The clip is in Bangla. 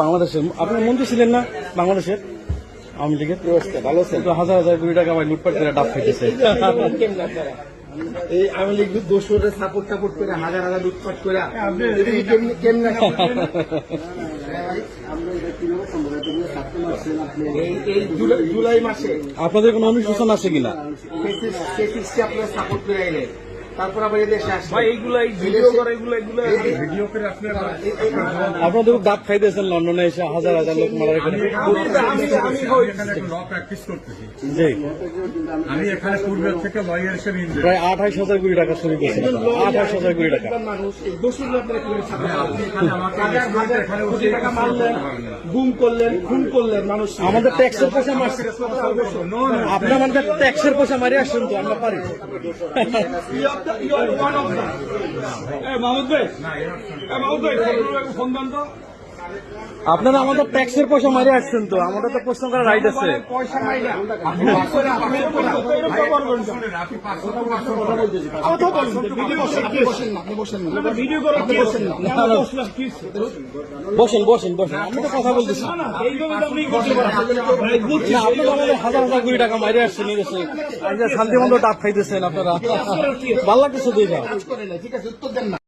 বাংলাদেশের আপনি মন্ত্রী ছিলেন না বাংলাদেশের আওয়ামী লীগের ভালো ছিল তো হাজার হাজার কোটি টাকা ভাই লুটপাট করে ডাব খাইতেছে এই আওয়ামী লীগ দোষরে সাপোর্ট টাপোর্ট করে হাজার হাজার লুটপাট করে কেমনে এই জুলাই মাসে আপনাদের কোনো অনুশোচনা আছে কিনা আপনারা সাপোর্ট করে এলেন তারপর আবার এদেশে আসবে আপনাদের ডাব খাইতেছেন লন্ডনে এসে হাজার হাজার লোক মারা এখানে জি আমি এখানে পূর্বের থেকে লয়ার হিসেবে প্রায় 28,000 কোটি টাকা চুরি করছেন 28,000 কোটি টাকা মানুষ এই দোষরে টাকা মারলেন গুম করলেন খুন করলেন মানুষ আমাদের ট্যাক্সের পয়সা মারছে আপনি আমাদের ট্যাক্সের পয়সা মারি আসছেন তো আমরা পারি আপনারা আমাদের ট্যাক্সের পয়সা মারি আসছেন তো আমাদের তো প্রশ্ন করার রাইট আছে পয়সা মাইরা বসেন বসেন বসেন আমি তো কথা বলতেছি আপনারা আমাদের হাজার হাজার কোটি টাকা মারি আসছেন এই দেশে শান্তি মন্দ ডাব খাইতেছেন আপনারা ভালো লাগতেছে দুইটা ঠিক আছে উত্তর দেন না